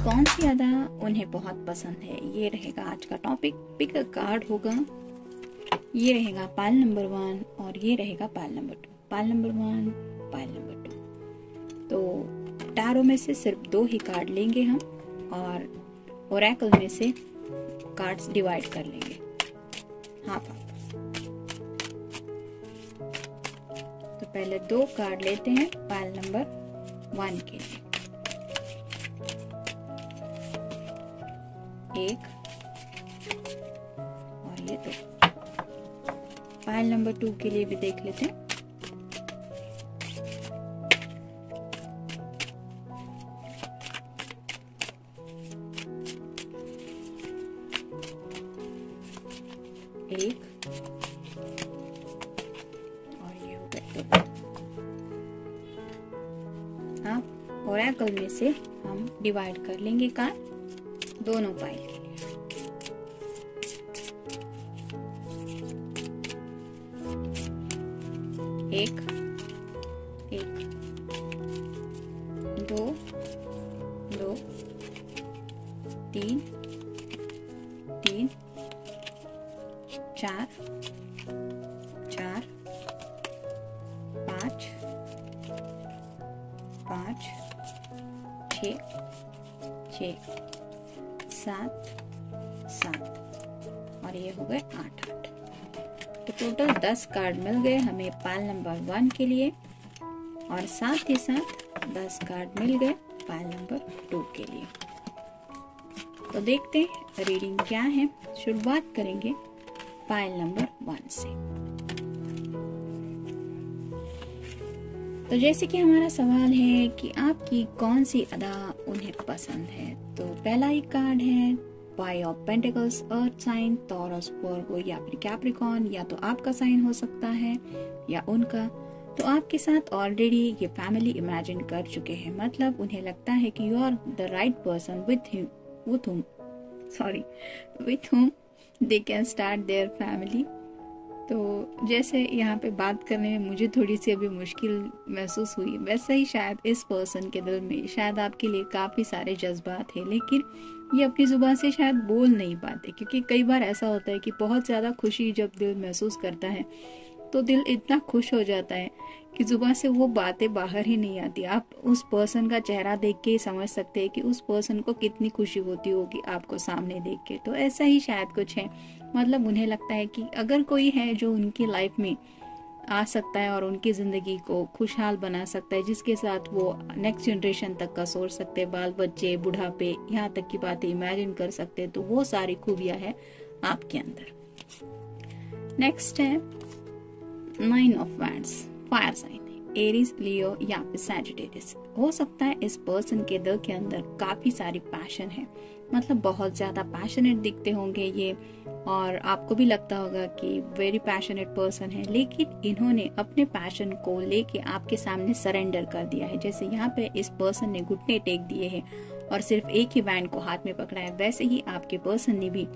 कौन सी अदा उन्हें बहुत पसंद है, ये रहेगा आज का टॉपिक। पिक अ कार्ड होगा, ये रहेगा पाइल नंबर 1 और ये रहेगा pile number 2। Pile number 1, pile number 2। तो टैरो में से सिर्फ 2 ही कार्ड लेंगे हम और ओरेकल में से कार्ड्स डिवाइड कर लेंगे हाफ हाफ। तो पहले 2 कार्ड लेते हैं पाइल नंबर 1 के लिए। 1 और ये 2। पाइल नंबर 2 के लिए भी देख लेते हैं। एक और ये हो गए 2। अब ओरेकल में से हम डिवाइड कर लेंगे कार्ड दोनों पाइल के लिए। एक 2 2 3 3 4 4 5 5 6 6 7 7 और ये हो गए 8 8। तो टोटल 10 कार्ड मिल गए हमें पाइल नंबर 1 के लिए और साथ ही साथ 10 कार्ड मिल गए पाइल नंबर 2 के लिए। तो देखते हैं रीडिंग क्या है। शुरुआत करेंगे पाइल नंबर 1 से। तो जैसे कि हमारा सवाल है कि आपकी कौन सी अदा उन्हें पसंद है, तो पहला ही कार्ड है five of pentacles, earth sign, Taurus, Virgo या फिर कैप्रिकॉर्न। या तो आपका साइन हो सकता है या उनका। तो आपके साथ ऑलरेडी ये फैमिली इमेजिन कर चुके हैं, मतलब उन्हें लगता है कि you are the right person with whom they can start their family। तो जैसे यहाँ पे बात करने में मुझे थोड़ी सी अभी मुश्किल महसूस हुई, वैसे ही शायद इस पर्सन के दिल में शायद आपके लिए काफी सारे जज्बात हैं, लेकिन ये अपनी जुबान से शायद बोल नहीं पाते, क्योंकि कई बार ऐसा होता है कि बहुत ज्यादा खुशी जब दिल महसूस करता है तो दिल इतना खुश हो जाता है कि जुबान से वो बातें बाहर ही नहीं आती। आप उस पर्सन का चेहरा देख के ही समझ सकते हैं कि उस पर्सन को कितनी खुशी होती होगी आपको सामने देख के। तो ऐसा ही शायद कुछ है, मतलब उन्हें लगता है कि अगर कोई है जो उनकी लाइफ में आ सकता है और उनकी जिंदगी को खुशहाल बना सकता है, जिसके साथ वो नेक्स्ट जनरेशन तक का सोच सकते हैं, बाल बच्चे बुढ़ापे यहाँ तक की बातें इमेजिन कर सकते हैं, तो वो सारी खूबियां है आपके अंदर। नेक्स्ट है 9 of wands, fire sign, Aries, Leo या फिर सैजिटेरियस। हो सकता है इस पर्सन के दिल के अंदर काफी सारी पैशन है, मतलब बहुत ज्यादा पैशनेट दिखते होंगे ये, और आपको भी लगता होगा कि वेरी पैशनेट पर्सन है, लेकिन इन्होंने अपने पैशन को लेके आपके सामने सरेंडर कर दिया है। जैसे यहाँ पे इस पर्सन ने घुटने टेक दिए हैं और सिर्फ एक ही बैंड को हाथ में पकड़ा है, वैसे ही आपके पर्सन ने भी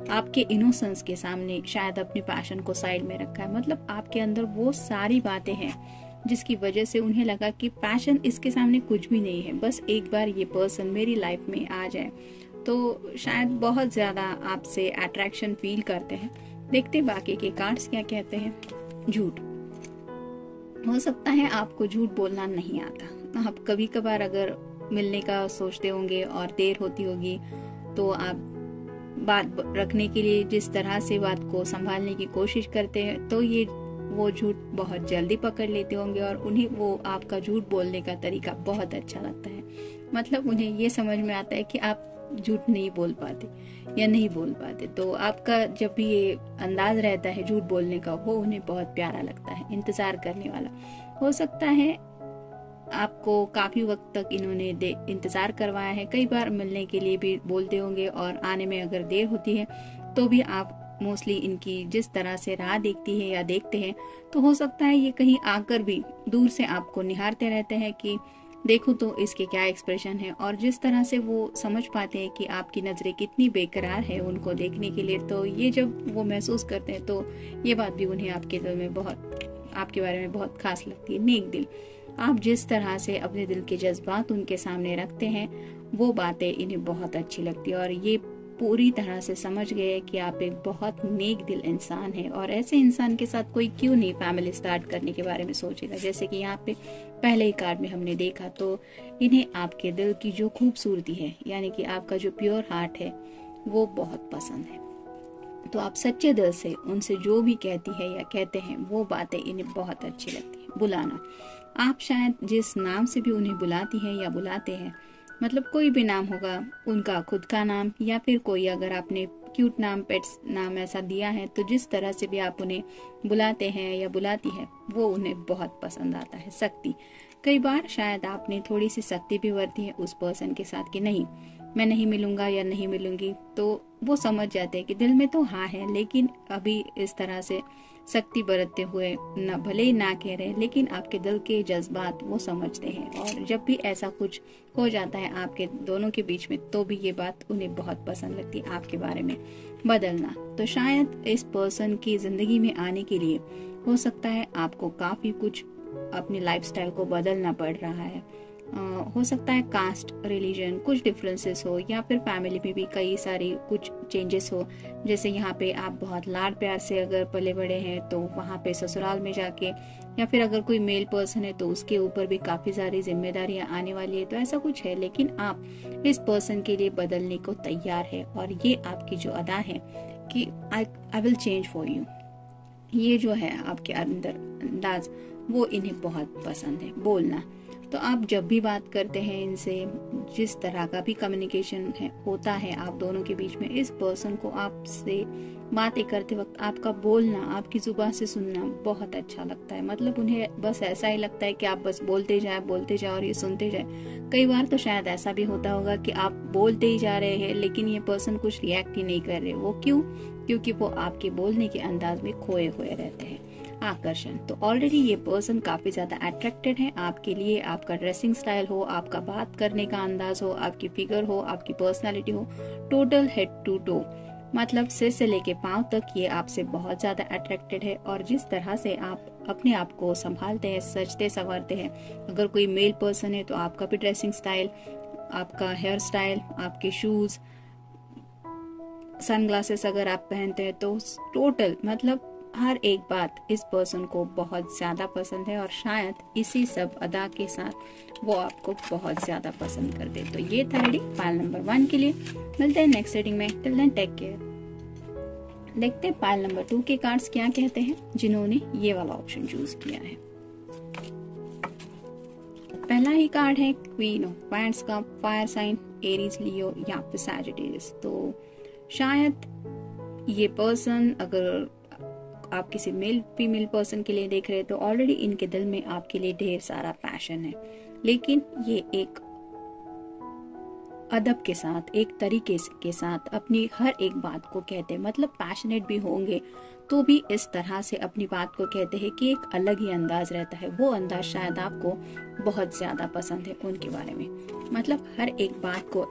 आपके इनोसेंस के सामने शायद अपने पैशन को साइड में रखा है। मतलब आपके अंदर वो सारी बातें हैं जिसकी वजह से उन्हें लगा कि पैशन इसके सामने कुछ भी नहीं है, बस एक बार ये पर्सन मेरी लाइफ में आ जाए तो शायद बहुत ज्यादा आपसे अट्रैक्शन फील करते हैं। देखते बाकी के कार्ड्स क्या कहते हैं। झूठ, हो सकता है आपको झूठ बोलना नहीं आता। आप कभी कभार अगर मिलने का सोचते होंगे और देर होती होगी तो आप बात रखने के लिए जिस तरह से बात को संभालने की कोशिश करते हैं, तो ये वो झूठ बहुत जल्दी पकड़ लेते होंगे और उन्हें वो आपका झूठ बोलने का तरीका बहुत अच्छा लगता है। मतलब उन्हें ये समझ में आता है कि आप झूठ नहीं बोल पाते या नहीं बोल पाते, तो आपका जब भी ये अंदाज रहता है झूठ बोलने का, वो उन्हें बहुत प्यारा लगता है, इंतजार करने वाला। हो सकता है आपको काफी वक्त तक इन्होंने इंतजार करवाया है, कई बार मिलने के लिए भी बोलते होंगे और आने में अगर देर होती है तो भी आप मोस्टली इनकी जिस तरह से राह देखती है या देखते हैं, तो हो सकता है ये कहीं आकर भी दूर से आपको निहारते रहते हैं कि देखो तो इसके क्या एक्सप्रेशन है, और जिस तरह से वो समझ पाते हैं कि आपकी नजरें कितनी बेकरार है उनको देखने के लिए, तो ये जब वो महसूस करते हैं तो ये बात भी उन्हें आपके दिल में बहुत, आपके बारे में बहुत खास लगती है। नेक दिल, आप जिस तरह से अपने दिल के जज्बात उनके सामने रखते हैं वो बातें इन्हें बहुत अच्छी लगती है और ये पूरी तरह से समझ गए कि आप एक बहुत नेक दिल इंसान हैं और ऐसे इंसान के साथ कोई क्यों नहीं फैमिली स्टार्ट करने के बारे में सोचेगा। जैसे कि यहाँ पे पहले ही कार्ड में हमने देखा, तो इन्हें आपके दिल की जो खूबसूरती है यानी कि आपका जो प्योर हार्ट है वो बहुत पसंद है। तो आप सच्चे दिल से उनसे जो भी कहती है या कहते हैं वो बातें इन्हें बहुत अच्छी लगती है। बुलाना, आप शायद जिस नाम से भी उन्हें बुलाती हैं या बुलाते हैं, मतलब कोई भी नाम होगा, उनका खुद का नाम या फिर कोई अगर आपने क्यूट नाम, पेट्स नाम ऐसा दिया है, तो जिस तरह से भी आप उन्हें बुलाते हैं या बुलाती है वो उन्हें बहुत पसंद आता है। शक्ति, कई बार शायद आपने थोड़ी सी सख्ती भी बरती है उस पर्सन के साथ कि नहीं मैं नहीं मिलूंगा या नहीं मिलूंगी, तो वो समझ जाते हैं कि दिल में तो हाँ है लेकिन अभी इस तरह से सख्ती बरतते हुए न भले ही ना कह रहे लेकिन आपके दिल के जज्बात वो समझते हैं। और जब भी ऐसा कुछ हो जाता है आपके दोनों के बीच में तो भी ये बात उन्हें बहुत पसंद लगती है आपके बारे में। बदलना, तो शायद इस पर्सन की जिंदगी में आने के लिए हो सकता है आपको काफी कुछ अपनी लाइफस्टाइल को बदलना पड़ रहा है। हो सकता है कास्ट, रिलीजन कुछ डिफरेंसेस हो या फिर फैमिली में भी कई सारी कुछ चेंजेस हो। जैसे यहाँ पे आप बहुत लाड प्यार से अगर पले बड़े हैं तो वहाँ पे ससुराल में जाके, या फिर अगर कोई मेल पर्सन है तो उसके ऊपर भी काफी सारी जिम्मेदारियां आने वाली है, तो ऐसा कुछ है। लेकिन आप इस पर्सन के लिए बदलने को तैयार है और ये आपकी जो अदा है कि I will change for you, ये जो है आपके अंदर अंदाज वो इन्हें बहुत पसंद है। बोलना, तो आप जब भी बात करते हैं इनसे, जिस तरह का भी कम्युनिकेशन होता है आप दोनों के बीच में, इस पर्सन को आपसे बातें करते वक्त आपका बोलना, आपकी जुबान से सुनना बहुत अच्छा लगता है। मतलब उन्हें बस ऐसा ही लगता है कि आप बस बोलते जाए और ये सुनते जाए। कई बार तो शायद ऐसा भी होता होगा कि आप बोलते ही जा रहे हैं लेकिन ये पर्सन कुछ रिएक्ट ही नहीं कर रहे। वो क्यों? क्योंकि वो आपके बोलने के अंदाज में खोए हुए रहते हैं। आकर्षण, तो ऑलरेडी ये पर्सन काफी ज्यादा अट्रैक्टेड है आपके लिए। आपका ड्रेसिंग स्टाइल हो, आपका बात करने का अंदाज हो, आपकी फिगर हो, आपकी पर्सनालिटी हो, टोटल हेड टू टो, मतलब सिर से लेके पांव तक ये आपसे बहुत ज्यादा अट्रैक्टेड है। और जिस तरह से आप अपने आप को संभालते हैं, सजते संवरते हैं, अगर कोई मेल पर्सन है तो आपका भी ड्रेसिंग स्टाइल, आपका हेयर स्टाइल, आपके शूज, सनग्लासेस अगर आप पहनते हैं तो टोटल मतलब हर एक बात इस पर्सन को बहुत ज्यादा पसंद है और शायद इसी सब अदा के साथ वो आपको बहुत ज्यादा पसंद कर दे। तो ये था रीडिंग पाइल नंबर 1 के लिए। मिलते हैं नेक्स्ट रीडिंग में, टिल देन टेक केयर। देखते हैं पाइल नंबर 2 के कार्ड्स क्या कहते हैं जिन्होंने ये वाला ऑप्शन चूज किया है। पहला ही कार्ड है क्वीन ऑफ वांड्स का, फायर साइन, एरीज, लियो या फिर सैजिटेरियस। तो शायद ये पर्सन, अगर आप किसी मेल फीमेल पर्सन के लिए देख रहे हैं तो ऑलरेडी इनके दिल में आपके लिए ढेर सारा पैशन है, लेकिन ये एक अदब के साथ, एक तरीके के साथ अपनी हर एक बात को कहते हैं। मतलब पैशनेट भी होंगे तो भी इस तरह से अपनी बात को कहते हैं कि एक अलग ही अंदाज रहता है। वो अंदाज शायद आपको बहुत ज्यादा पसंद है उनके बारे में। मतलब हर एक बात को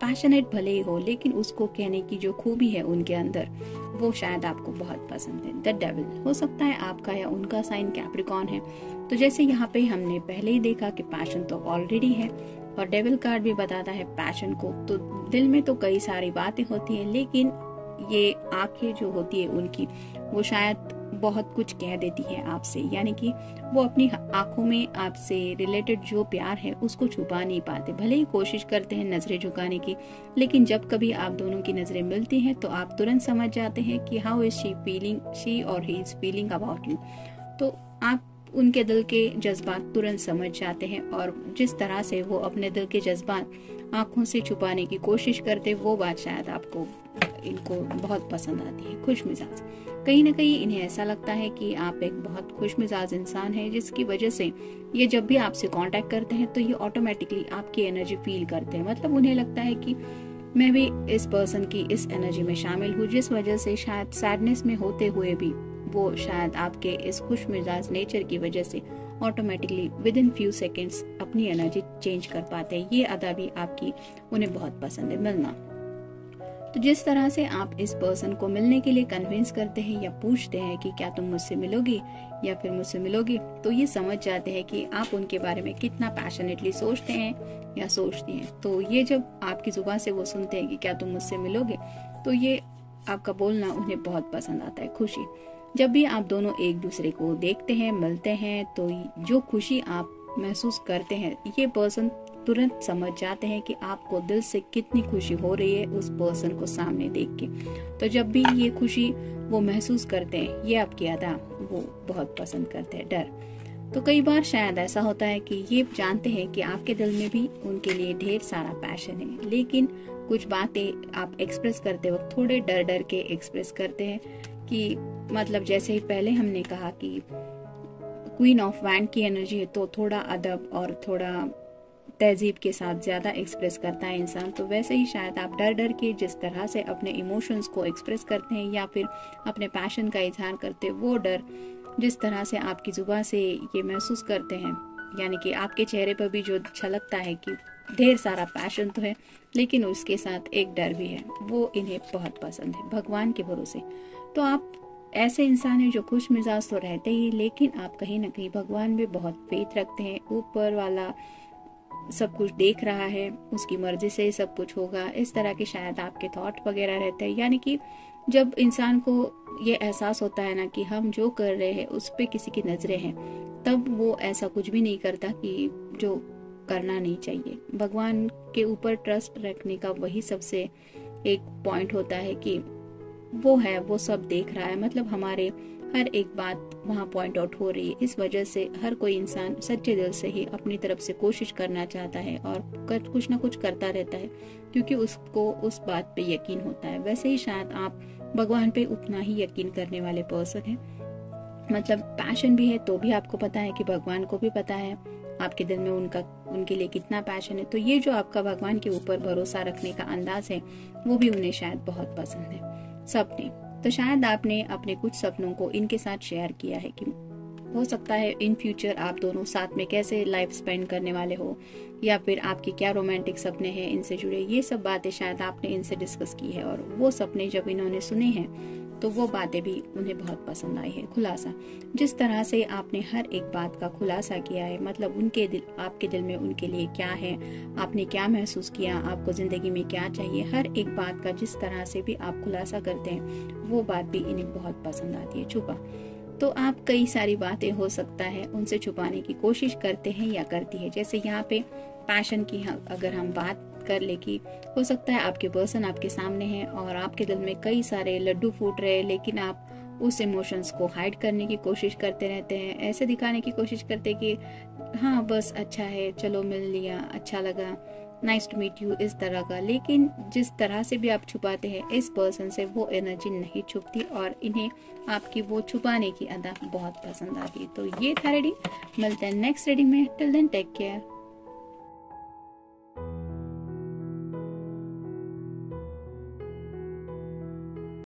पैशनेट भले ही हो लेकिन उसको कहने की जो खूबी है उनके अंदर वो शायद आपको बहुत पसंद है। द डेविल, हो सकता है आपका या उनका साइन कैप्रिकॉर्न है। तो जैसे यहाँ पे हमने पहले ही देखा कि पैशन तो ऑलरेडी है और डेविल कार्ड भी बताता है पैशन को। तो दिल में तो कई सारी बातें होती हैं लेकिन ये आंखें जो होती है उनकी वो शायद बहुत कुछ कह देती है आपसे, यानी कि वो अपनी आंखों में आपसे रिलेटेड जो प्यार है उसको छुपा नहीं पाते। भले ही कोशिश करते हैं नजरें झुकाने की, लेकिन जब कभी आप दोनों की नजरें मिलती हैं तो आप तुरंत समझ जाते हैं कि how is she feeling, she or he is feeling about you. तो आप उनके दिल के जज्बात तुरंत समझ जाते हैं और जिस तरह से वो अपने दिल के जज्बात आंखों से छुपाने की कोशिश करते वो बात शायद आपको इनको बहुत पसंद आती है। खुश मिजाज, कहीं ना कहीं इन्हें ऐसा लगता है कि आप एक बहुत खुश मिजाज इंसान हैं जिसकी वजह से ये जब भी आपसे कांटेक्ट करते हैं तो ये ऑटोमेटिकली आपकी एनर्जी फील करते हैं। मतलब उन्हें लगता है कि मैं भी इस पर्सन की इस एनर्जी में शामिल हूँ, जिस वजह से शायद सैडनेस में होते हुए भी वो शायद आपके इस खुश मिजाज नेचर की वजह से automatically with in few seconds अपनी एनर्जी चेंज कर पाते हैं। ये अदा भी आपकी उन्हें बहुत पसंद है। मिलना, तो जिस तरह से आप इस पर्सन को मिलने के लिए कन्विंस करते हैं या पूछते हैं कि क्या तुम मुझसे मिलोगी या फिर मुझसे मिलोगी, तो ये समझ जाते हैं कि आप उनके बारे में कितना पैशनेटली सोचते हैं या सोचती हैं। तो ये जब आपकी जुबान से वो सुनते हैं कि क्या तुम मुझसे मिलोगे, तो ये आपका बोलना उन्हें बहुत पसंद आता है। खुशी, जब भी आप दोनों एक दूसरे को देखते हैं, मिलते हैं, तो जो खुशी आप महसूस करते हैं, ये पर्सन तुरंत समझ जाते हैं कि आपको दिल से कितनी खुशी हो रही है उस पर्सन को सामने देख के। तो जब भी ये खुशी वो महसूस करते हैं, ये आपकी अदा वो बहुत पसंद करते हैं। डर, तो कई बार शायद ऐसा होता है कि ये जानते हैं कि आपके दिल में भी उनके लिए ढेर सारा पैशन है, लेकिन कुछ बातें आप एक्सप्रेस करते वक्त थोड़े डर डर के एक्सप्रेस करते हैं कि मतलब जैसे ही पहले हमने कहा कि क्वीन ऑफ वैंड की एनर्जी है, तो थोड़ा अदब और थोड़ा तहजीब के साथ ज्यादा एक्सप्रेस करता है इंसान। तो वैसे ही शायद आप डर डर के जिस तरह से अपने इमोशंस को एक्सप्रेस करते हैं या फिर अपने पैशन का इजहार करते हैं, वो डर जिस तरह से आपकी जुबान से ये महसूस करते हैं, यानी कि आपके चेहरे पर भी जो छलकता है कि ढेर सारा पैशन तो है लेकिन उसके साथ एक डर भी है, वो इन्हें बहुत पसंद है। भगवान के भरोसे, तो आप ऐसे इंसान हैं जो खुश मिजाज तो रहते ही, लेकिन आप कहीं ना कहीं भगवान में बहुत फेथ रखते हैं। ऊपर वाला सब कुछ देख रहा है, उसकी मर्जी से ही सब कुछ होगा, इस तरह के शायद आपके थॉट वगैरह रहते हैं। यानी कि जब इंसान को ये एहसास होता है ना कि हम जो कर रहे हैं उस पे किसी की नजरें हैं, तब वो ऐसा कुछ भी नहीं करता कि जो करना नहीं चाहिए। भगवान के ऊपर ट्रस्ट रखने का वही सबसे एक पॉइंट होता है कि वो है, वो सब देख रहा है, मतलब हमारे हर एक बात वहाँ पॉइंट आउट हो रही है। इस वजह से हर कोई इंसान सच्चे दिल से ही अपनी तरफ से कोशिश करना चाहता है और कुछ ना कुछ करता रहता है, क्योंकि उसको उस बात पे यकीन होता है। वैसे ही शायद आप भगवान पे उतना ही यकीन करने वाले पर्सन हैं, मतलब पैशन भी है तो भी आपको पता है कि भगवान को भी पता है आपके दिल में उनके लिए कितना पैशन है। तो ये जो आपका भगवान के ऊपर भरोसा रखने का अंदाज है, वो भी उन्हें शायद बहुत पसंद है। सपने, तो शायद आपने अपने कुछ सपनों को इनके साथ शेयर किया है कि हो सकता है इन फ्यूचर आप दोनों साथ में कैसे लाइफ स्पेंड करने वाले हो, या फिर आपके क्या रोमांटिक सपने हैं इनसे जुड़े, ये सब बातें शायद आपने इनसे डिस्कस की है। और वो सपने जब इन्होंने सुने हैं तो वो बातें भी उन्हें बहुत पसंद आई है। खुलासा, जिस तरह से आपने हर एक बात का खुलासा किया है, मतलब उनके दिल, आपके दिल में उनके लिए क्या है, आपने क्या महसूस किया, आपको जिंदगी में क्या चाहिए, हर एक बात का जिस तरह से भी आप खुलासा करते हैं, वो बात भी इन्हें बहुत पसंद आती है। छुपा, तो आप कई सारी बातें हो सकता है उनसे छुपाने की कोशिश करते हैं या करती है। जैसे यहाँ पे पैशन की अगर हम बात कर ले कि हो सकता है आपके पर्सन आपके सामने है और आपके दिल में कई सारे लड्डू फूट रहे हैं, लेकिन आप उस इमोशंस को हाइड करने की कोशिश करते रहते हैं, ऐसे दिखाने की कोशिश करते कि हाँ बस अच्छा है, चलो मिल लिया, अच्छा लगा, नाइस टू मीट यू, इस तरह का। लेकिन जिस तरह से भी आप छुपाते हैं, इस पर्सन से वो एनर्जी नहीं छुपती और इन्हें आपकी वो छुपाने की अदा बहुत पसंद आती है। तो ये था रीडिंग, मिलते हैं नेक्स्ट रीडिंग में। Till then take care.